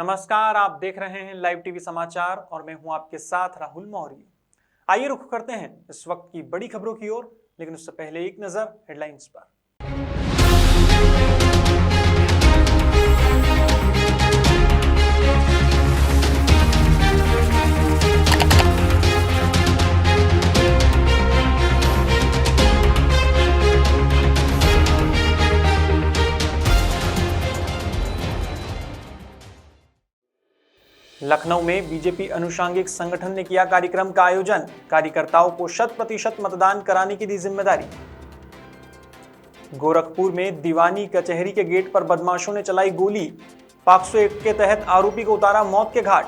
नमस्कार, आप देख रहे हैं लाइव टीवी समाचार और मैं हूं आपके साथ राहुल मौर्य। आइए रुख करते हैं इस वक्त की बड़ी खबरों की ओर, लेकिन उससे पहले एक नजर हेडलाइंस पर। लखनऊ में बीजेपी अनुषांगिक संगठन ने किया कार्यक्रम का आयोजन, कार्यकर्ताओं को 100% मतदान कराने की दी जिम्मेदारी। गोरखपुर में दीवानी कचहरी के गेट पर बदमाशों ने चलाई गोली, पॉक्सो एक्ट के तहत आरोपी को उतारा मौत के घाट।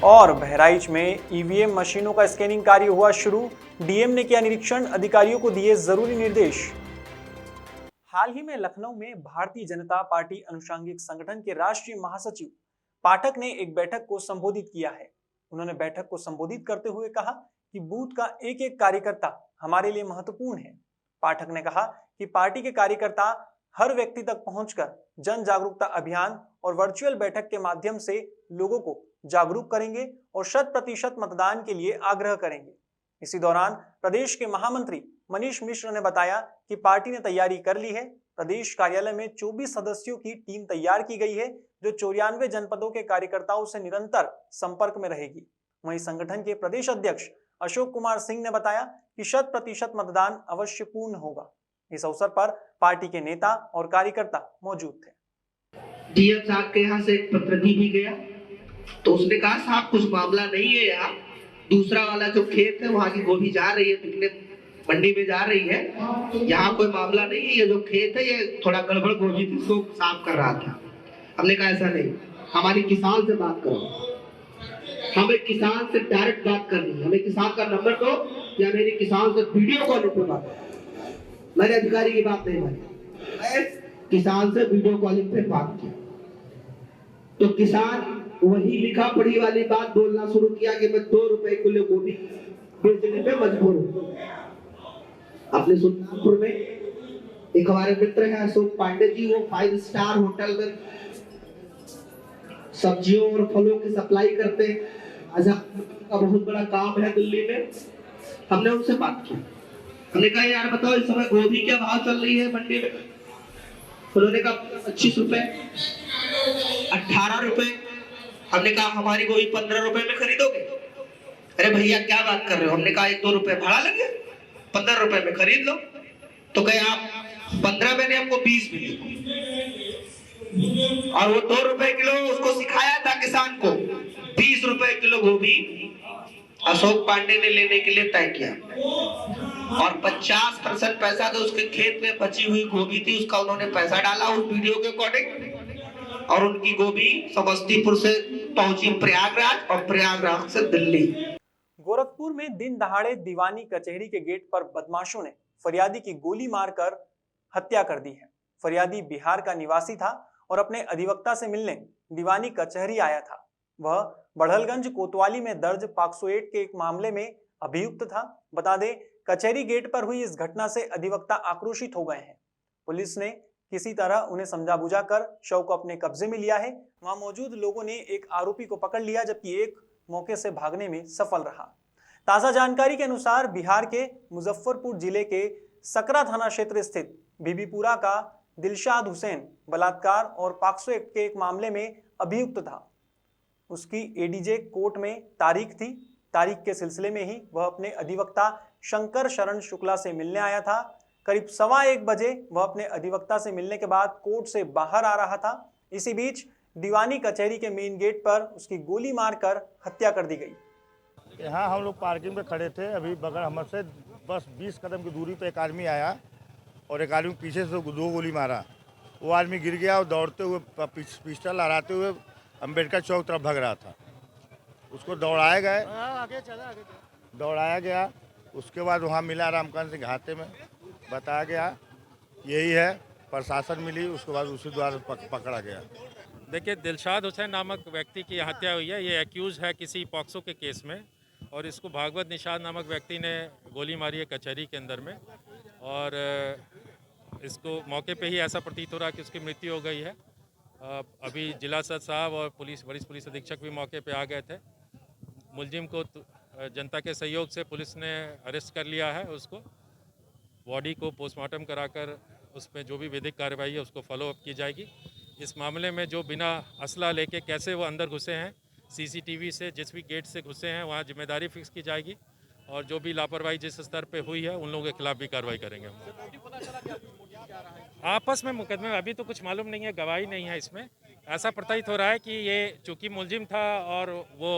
और बहराइच में ईवीएम मशीनों का स्कैनिंग कार्य हुआ शुरू, डीएम ने किया निरीक्षण, अधिकारियों को दिए जरूरी निर्देश। हाल ही में लखनऊ में भारतीय जनता पार्टी अनुषांगिक संगठन के राष्ट्रीय महासचिव पाठक ने एक बैठक को संबोधित किया है। उन्होंने बैठक को संबोधित करते हुए कहा कि बूथ का एक एक कार्यकर्ता हमारे लिए महत्वपूर्ण है। पाठक ने कहा कि पार्टी के कार्यकर्ता हर व्यक्ति तक पहुंचकर जन जागरूकता अभियान और वर्चुअल बैठक के माध्यम से लोगों को जागरूक करेंगे और 100% मतदान के लिए आग्रह करेंगे। इसी दौरान प्रदेश के महामंत्री मनीष मिश्र ने बताया कि पार्टी ने तैयारी कर ली है। प्रदेश कार्यालय में 24 सदस्यों की टीम तैयार की गई है, जो 94 जनपदों के कार्यकर्ताओं से निरंतर संपर्क में रहेगी। वहीं संगठन के प्रदेश अध्यक्ष अशोक कुमार सिंह ने बताया कि 100% मतदान अवश्य पूर्ण होगा। इस अवसर पर पार्टी के नेता और कार्यकर्ता मौजूद थे। डीएम साहब के यहाँ से एक प्रतिनिधि भी गया, तो उसने कहा साहब कुछ मामला नहीं है, यहाँ दूसरा वाला जो खेत है वहाँ की गोभी जा रही है, पिछले मंडी में जा रही है, यहाँ कोई मामला नहीं है, ये जो खेत है ये थोड़ा गड़बड़ गोभी थी, इसको साफ कर रहा था। हमने कहा ऐसा नहीं, हमारी किसान से बात करो, हमें किसान से डायरेक्ट बात करनी है, हमें किसान का नंबर दो या मेरी किसान से वीडियो कॉल पर बात करो। मैंने अधिकारी की बात नहीं मानी, मैं किसान से वीडियो कॉलिंग पे बात की, तो किसान वही लिखा पढ़ी वाली बात बोलना शुरू किया कि मैं 2 रुपए किलो गोभी बेचने पे मजबूर हूँ। अपने सुल्तानपुर में एक हमारे मित्र हैं अशोक पांडे जी, वो 5 स्टार होटल में सब्जियों और फलों की सप्लाई करते हैं। आज का बहुत बड़ा काम है दिल्ली में। हमने उनसे बात की, हमने कहा यार बताओ इस समय गोभी क्या भाव चल रही है मंडी में? उन्होंने कहा 25 रुपए, 18 रुपए। हमने कहा हमारी गोभी 15 रुपए में खरीदोगे? अरे भैया क्या बात कर रहे हो? हमने कहा 1-2 रुपए भाड़ा लगे, 15 रुपए में खरीद लो। तो कहे आप 15 में नहीं, हमको 20 में। और वो 2 रुपए किलो उसको सिखाया था किसान को, 20 रुपए किलो गोभी अशोक पांडे ने लेने के लिए तय किया और 50% पैसा तो उसके खेत में बची हुई गोभी थी, उसका उन्होंने पैसा डाला उस वीडियो के अकॉर्डिंग, और उनकी गोभी समस्तीपुर से पहुंची प्रयागराज और प्रयागराज से दिल्ली। गोरखपुर में दिन दहाड़े दीवानी कचहरी के गेट पर बदमाशों ने फरियादी की गोली मारकर हत्या कर दी है। फरियादी बिहार का निवासी था और अपने अधिवक्ता से मिलने दीवानी कचहरी आया था। वह बढ़लगंज कोतवाली में दर्ज पॉक्सो एक्ट के एक मामले में अभियुक्त था। बता दें, कचहरी गेट पर हुई इस घटना से अधिवक्ता आक्रोशित हो गए हैं। पुलिस ने किसी तरह उन्हें समझा बुझा कर शव को अपने कब्जे में लिया है। वहां मौजूद लोगों ने एक आरोपी को पकड़ लिया, जबकि एक मौके से भागने में सफल रहा। ताजा जानकारी के अनुसार बिहार के मुजफ्फरपुर जिले के सकरा थाना क्षेत्र स्थित बीबीपुरा का दिलशाद हुसैन बलात्कार और पॉक्सो एक्ट के एक मामले में अभियुक्त था। उसकी एडीजे कोर्ट में तारीख थी। तारीख के सिलसिले में ही वह अपने अधिवक्ता शंकर शरण शुक्ला से मिलने आया था। करीब 1:15 बजे वह अपने अधिवक्ता से मिलने के बाद कोर्ट से बाहर आ रहा था। इसी बीच दीवानी कचहरी के मेन गेट पर उसकी गोली मारकर हत्या कर दी गई। यहाँ हम लोग पार्किंग में खड़े थे, अभी बगल हमसे बस 20 कदम की दूरी पे एक आदमी आया और एक आदमी पीछे से 2 गोली मारा। वो आदमी गिर गया और दौड़ते हुए पिस्टल लहराते हुए अम्बेडकर चौक तरफ भाग रहा था। उसको दौड़ाया गया। उसके बाद वहाँ मिला रामकांत सिंह घाटे में, बताया गया यही है, प्रशासन मिली, उसके बाद उसी द्वारा पकड़ा गया। देखिए, दिलशाद हुसैन नामक व्यक्ति की हत्या हुई है। ये एक्यूज है किसी पॉक्सो के केस में और इसको भागवत निषाद नामक व्यक्ति ने गोली मारी है कचहरी के अंदर में, और इसको मौके पे ही ऐसा प्रतीत हो रहा है कि उसकी मृत्यु हो गई है। अभी जिला सद साहब और वरिष्ठ पुलिस अधीक्षक भी मौके पे आ गए थे। मुलजिम को जनता के सहयोग से पुलिस ने अरेस्ट कर लिया है। उसको बॉडी को पोस्टमार्टम कराकर उसमें जो भी विधिक कार्रवाई है उसको फॉलो अप की जाएगी। इस मामले में जो बिना असला लेके कैसे वो अंदर घुसे हैं, सीसीटीवी से जिस भी गेट से घुसे हैं वहाँ जिम्मेदारी फिक्स की जाएगी और जो भी लापरवाही जिस स्तर पे हुई है उन लोगों के खिलाफ भी कार्रवाई करेंगे हम। आपस में मुकदमे में अभी तो कुछ मालूम नहीं है, गवाही नहीं है इसमें। ऐसा प्रतीत हो रहा है कि ये चूंकि मुलजिम था और वो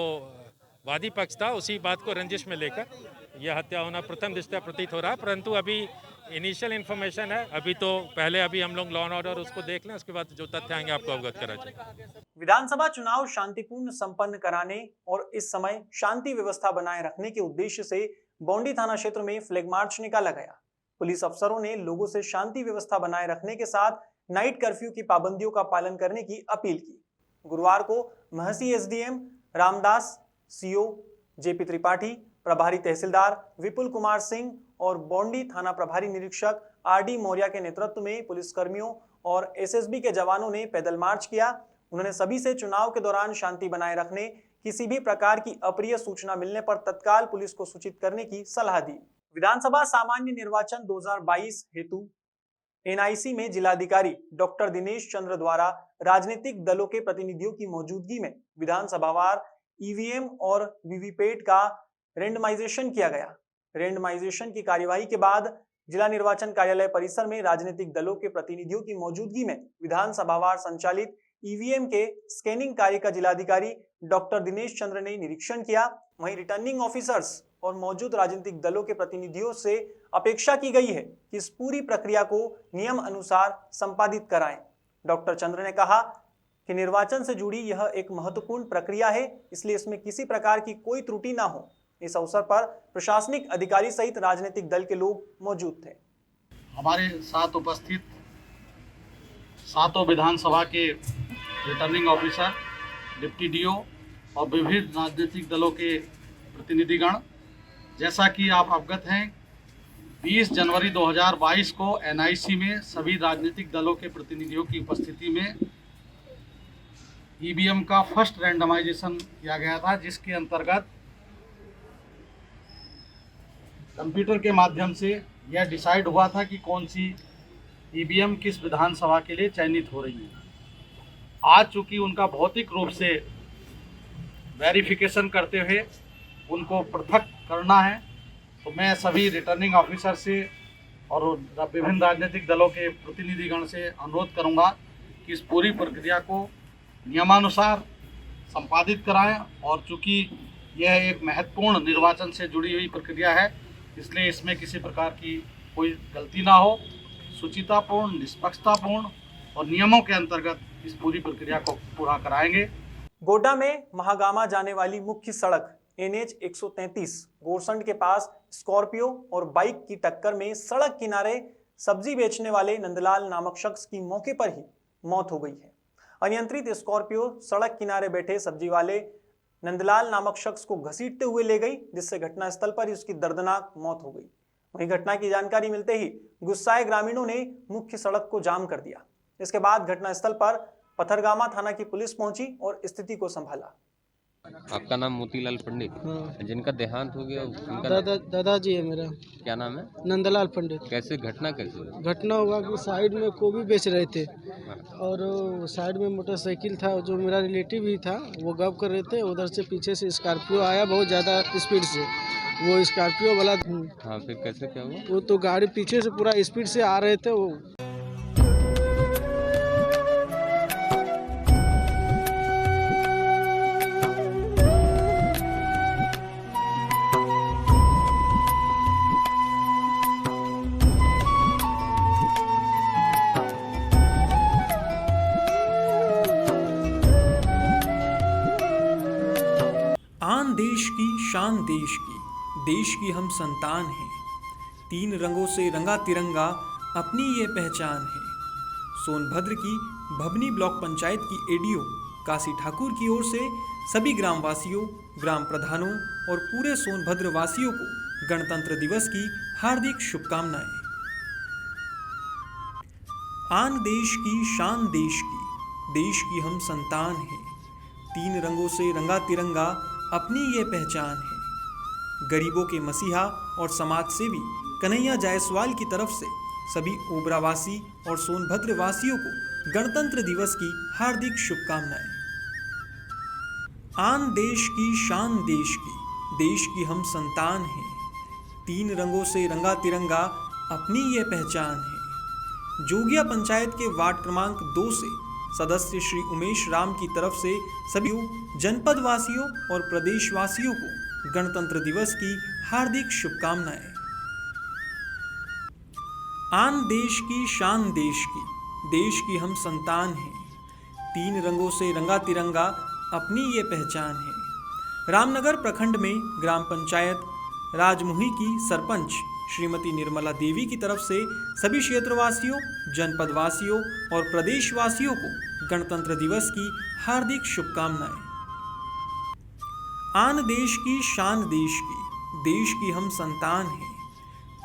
वादी पक्ष था, उसी बात को रंजिश में लेकर यह हत्या होना प्रथम दृष्टया प्रतीत हो रहा है। परंतु अभी इनिशियल इन्फॉर्मेशन है, अभी तो पहले अभी हम लोग लॉ एंड ऑर्डर उसको देख लें, उसके बाद जो तथ्य आएंगे आपको अवगत करा जाएगा। विधानसभा चुनाव शांतिपूर्ण संपन्न कराने और इस समय शांति व्यवस्था बनाए रखने के उद्देश्य से बौंडी थाना क्षेत्र में फ्लैग मार्च निकाला गया। पुलिस अफसरों ने लोगों से शांति व्यवस्था बनाए रखने के साथ नाइट कर्फ्यू की पाबंदियों का पालन करने की अपील की। गुरुवार को Mahsi SDM Ramdas, CO JP Tripathi, प्रभारी तहसीलदार विपुल कुमार सिंह और बौंडी थाना प्रभारी निरीक्षक आरडी मौर्य के नेतृत्व में पुलिसकर्मियों और एसएसबी के जवानों ने पैदल मार्च किया। उन्होंने सभी से चुनाव के दौरान शांति बनाए रखने, किसी भी प्रकार की अप्रिय सूचना मिलने पर तत्काल पुलिस को सूचित करने की सलाह दी। विधानसभा सामान्य निर्वाचन 2022 हेतु एनआईसी में जिलाधिकारी डॉक्टर दिनेश चंद्र द्वारा राजनीतिक दलों के प्रतिनिधियों की मौजूदगी में विधानसभावार ईवीएम और वीवीपैट का रेंडमाइजेशन किया गया। रेंडमाइजेशन की कार्यवाही के बाद जिला निर्वाचन कार्यालय परिसर में राजनीतिक दलों के प्रतिनिधियों की मौजूदगी में विधानसभावार संचालित ईवीएम के स्कैनिंग कार्य का जिलाधिकारी डॉक्टर दिनेश चंद्र ने निरीक्षण किया। वहीं रिटर्निंग ऑफिसर्स और मौजूद राजनीतिक दलों के प्रतिनिधियों से अपेक्षा की गई है कि इस पूरी प्रक्रिया को नियम अनुसार संपादित कराएं। डॉक्टर चंद्र ने कहा कि निर्वाचन से जुड़ी यह एक महत्वपूर्ण प्रक्रिया है, इसलिए इसमें किसी प्रकार की कोई त्रुटि ना हो। इस अवसर पर प्रशासनिक अधिकारी सहित राजनीतिक दल के लोग मौजूद थे। हमारे साथ उपस्थित सातों विधानसभा के रिटर्निंग ऑफिसर, डिप्टी डीओ और विभिन्न राजनीतिक दलों के प्रतिनिधिगण, जैसा कि आप अवगत हैं 20 जनवरी 2022 को एनआईसी में सभी राजनीतिक दलों के प्रतिनिधियों की उपस्थिति में ईवीएम का फर्स्ट रैंडमाइजेशन किया गया था, जिसके अंतर्गत कंप्यूटर के माध्यम से यह डिसाइड हुआ था कि कौन सी ईवीएम किस विधानसभा के लिए चयनित हो रही है। आज चूँकि उनका भौतिक रूप से वेरिफिकेशन करते हुए उनको पृथक करना है, तो मैं सभी रिटर्निंग ऑफिसर से और विभिन्न राजनीतिक दलों के प्रतिनिधिगण से अनुरोध करूंगा कि इस पूरी प्रक्रिया को नियमानुसार संपादित कराएं। और चूँकि यह एक महत्वपूर्ण निर्वाचन से जुड़ी हुई प्रक्रिया है, इसलिए इसमें किसी प्रकार की कोई गलती ना हो, शुचितापूर्ण, निष्पक्षतापूर्ण और नियमों के अंतर्गत इस पूरी प्रक्रिया को पूरा कराएंगे। गोड्डा में महागामा जाने वाली मुख्य सड़क NH 133 गोरसंड के पास स्कॉर्पियो और बाइक की टक्कर में सड़क किनारे सब्जी बेचने वाले नंदलाल नामक शख्स की मौके पर ही मौत हो गई है। अनियंत्रित स्कॉर्पियो सड़क किनारे बैठे सब्जी वाले नंदलाल नामक शख्स को घसीटते हुए ले गई, जिससे घटनास्थल पर ही उसकी दर्दनाक मौत हो गई। वहीं घटना की जानकारी मिलते ही गुस्साए ग्रामीणों ने मुख्य सड़क को जाम कर दिया। इसके बाद घटनास्थल पर पथरगामा थाना की पुलिस पहुंची और स्थिति को संभाला। आपका नाम मोतीलाल पंडित? हाँ। जिनका देहांत हो गया उनका दादाजी है मेरा। क्या नाम है? नंदलाल पंडित। कैसे घटना कैसे? घटना हुआ कि साइड में गोभी बेच रहे थे और साइड में मोटरसाइकिल था, जो मेरा रिलेटिव ही था, वो गप कर रहे थे। उधर से पीछे से स्कॉर्पियो आया बहुत ज़्यादा स्पीड से। वो स्कॉर्पियो वाला, हाँ, फिर कैसे क्या हुआ? वो तो गाड़ी पीछे से पूरा स्पीड से आ रहे थे। वो आन देश की शान देश की हम संतान हैं। 3 रंगों से रंगा तिरंगा अपनी ये पहचान है। सोनभद्र की भवनी ब्लॉक पंचायत की एडीओ काशी ठाकुर की ओर से सभी ग्रामवासियों, ग्राम प्रधानों और पूरे सोनभद्र वासियों को गणतंत्र दिवस की हार्दिक शुभकामनाएं। आन देश की शान देश की देश की हम संतान हैं। 3 रंगों से रंगा तिरंगा अपनी ये पहचान है। गरीबों के मसीहा और समाज सेवी कन्हैया जायसवाल की तरफ से सभी ओबरावासी और सोनभद्र वासियों को गणतंत्र दिवस की हार्दिक शुभकामनाएं। आन देश की शान देश की हम संतान हैं। 3 रंगों से रंगा तिरंगा अपनी ये पहचान है। जोगिया पंचायत के वार्ड क्रमांक 2 से सदस्य श्री उमेश राम की तरफ से सभी जनपद वासियों और प्रदेश वासियों को गणतंत्र दिवस की हार्दिक शुभकामनाएं। आन देश की शान देश की हम संतान हैं। 3 रंगों से रंगा तिरंगा अपनी ये पहचान है। रामनगर प्रखंड में ग्राम पंचायत राजमुही की सरपंच श्रीमती निर्मला देवी की तरफ से सभी क्षेत्रवासियों, जनपदवासियों और प्रदेशवासियों को गणतंत्र दिवस की हार्दिक शुभकामनाएं। आन देश की शान देश की हम संतान हैं।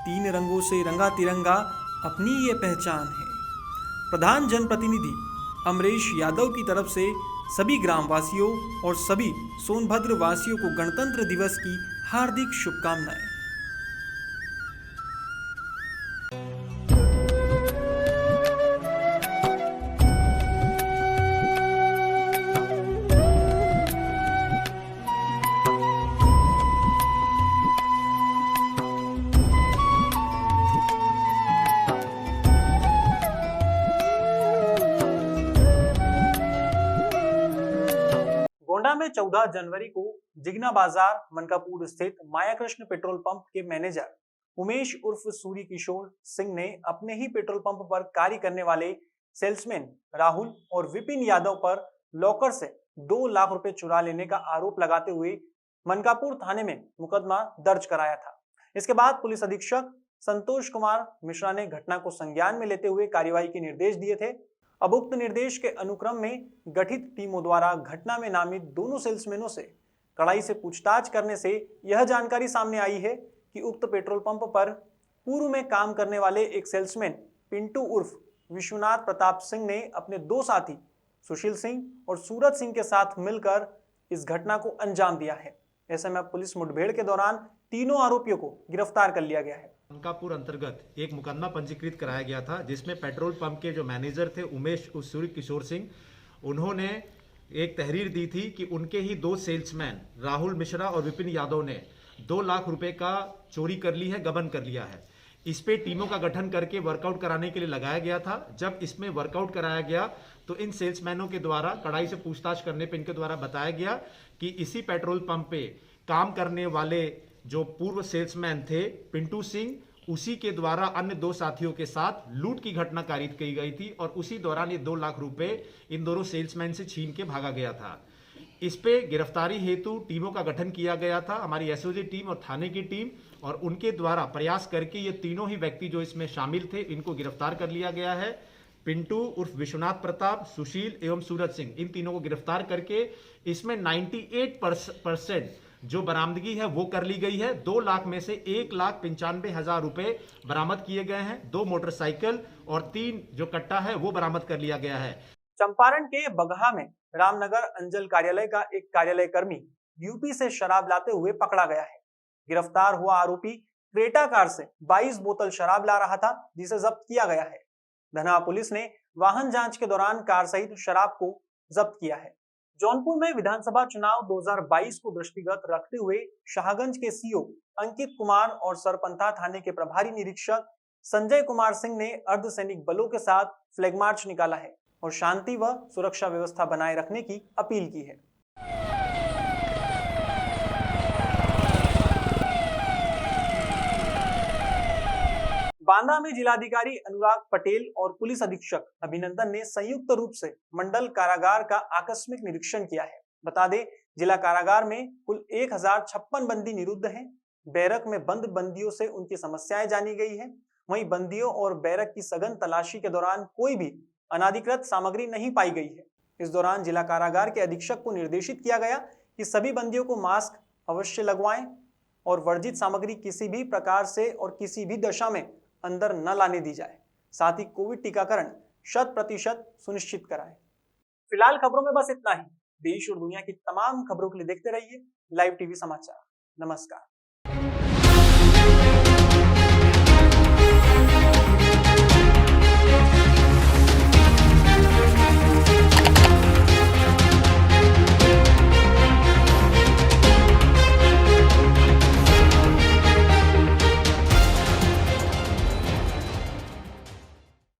3 रंगों से रंगा तिरंगा अपनी ये पहचान है। प्रधान जनप्रतिनिधि अमरेश यादव की तरफ से सभी ग्रामवासियों और सभी सोनभद्र वासियों को गणतंत्र दिवस की हार्दिक शुभकामनाएं। गोंडा में 14 जनवरी को जिगना बाजार मनकापुर स्थित माया कृष्ण पेट्रोल पंप के मैनेजर उमेश उर्फ सूर्य किशोर सिंह ने अपने ही पेट्रोल पंप पर कार्य करने वाले सेल्समैन राहुल और विपिन यादव पर लॉकर से 2 लाख रुपए चुरा लेने का आरोप लगाते हुए मनकापुर थाने में मुकदमा दर्ज कराया था। इसके बाद पुलिस अधीक्षक संतोष कुमार मिश्रा ने घटना को संज्ञान में लेते हुए कार्रवाई के निर्देश दिए थे। अब उक्त निर्देश के अनुक्रम में गठित टीमों द्वारा घटना में नामित दोनों सेल्समैनों से कड़ाई से पूछताछ करने से यह जानकारी सामने आई है कि उक्त पेट्रोल पंप पर पूर्व में काम करने वाले एक सेल्समैन पिंटू उर्फ विश्वनाथ प्रताप सिंह ने अपने 2 साथी सुशील सिंह और सूरज सिंह के साथ मिलकर इस घटना को अंजाम दिया है। ऐसे में पुलिस मुठभेड़ के दौरान तीनों आरोपियों को गिरफ्तार कर लिया गया है। मनकापुर अंतर्गत एक मुकदमा पंजीकृत कराया गया था, जिसमें पेट्रोल पंप के जो मैनेजर थे उमेश सूर्य किशोर सिंह, उन्होंने एक तहरीर दी थी कि उनके ही 2 सेल्समैन राहुल मिश्रा और विपिन यादव ने 2 लाख रुपए का चोरी कर ली है, गबन कर लिया है। इस पे टीमों का गठन करके वर्कआउट कराने के लिए लगाया गया था। जब इसमें वर्कआउट कराया गया तो इन सेल्समैनों के द्वारा कड़ाई से पूछताछ करने पे इनके द्वारा बताया गया कि इसी पेट्रोल पंप पे काम करने वाले जो पूर्व सेल्समैन थे पिंटू सिंह, उसी के द्वारा अन्य 2 साथियों के साथ लूट की घटना कारित की गई थी और उसी दौरान ये 2 लाख रुपए इन दोनों सेल्समैन से छीन के भागा गया था। इस पे गिरफ्तारी हेतु टीमों का गठन किया गया था, हमारी एसओजी टीम और थाने की टीम, और उनके द्वारा प्रयास करके ये तीनों ही व्यक्ति जो इसमें शामिल थे इनको गिरफ्तार कर लिया गया है। पिंटू उर्फ विश्वनाथ प्रताप, सुशील एवं सूरज सिंह, इन तीनों को गिरफ्तार करके इसमें 98% जो बरामदगी है वो कर ली गई है। 2 लाख में से 1,95,000 रुपए बरामद किए गए हैं। 2 मोटरसाइकिल और 3 जो कट्टा है वो बरामद कर लिया गया है। चंपारण के बगहा में रामनगर अंचल कार्यालय का एक कार्यालय कर्मी यूपी से शराब लाते हुए पकड़ा गया है। गिरफ्तार हुआ आरोपी क्रेटा कार से 22 बोतल शराब ला रहा था, जिसे जब्त किया गया है। धनहा पुलिस ने वाहन जांच के दौरान कार सहित शराब को जब्त किया है। जौनपुर में विधानसभा चुनाव 2022 को दृष्टिगत रखते हुए शाहगंज के सीओ अंकित कुमार और सरपंथा थाने के प्रभारी निरीक्षक संजय कुमार सिंह ने अर्धसैनिक बलों के साथ फ्लैग मार्च निकाला है और शांति व सुरक्षा व्यवस्था बनाए रखने की अपील की है। बांदा में जिलाधिकारी अनुराग पटेल और पुलिस अधीक्षक अभिनंदन ने संयुक्त रूप से मंडल कारागार का आकस्मिक निरीक्षण किया है। बता दें, जिला कारागार में कुल 1056 बंदी निरुद्ध हैं। बैरक में बंद बंदियों से उनकी समस्याएं जानी गई है। वहीं बंदियों और बैरक की सघन तलाशी के दौरान कोई भी अनाधिकृत सामग्री नहीं पाई गई है। इस दौरान जिला कारागार के अधीक्षक को निर्देशित किया गया कि सभी बंदियों को मास्क अवश्य लगवाएं और वर्जित सामग्री किसी भी प्रकार से और किसी भी दशा में अंदर न लाने दी जाए। साथ ही कोविड टीकाकरण 100% सुनिश्चित कराएं। फिलहाल खबरों में बस इतना ही। देश और दुनिया की तमाम खबरों के लिए देखते रहिए लाइव टीवी समाचार। नमस्कार।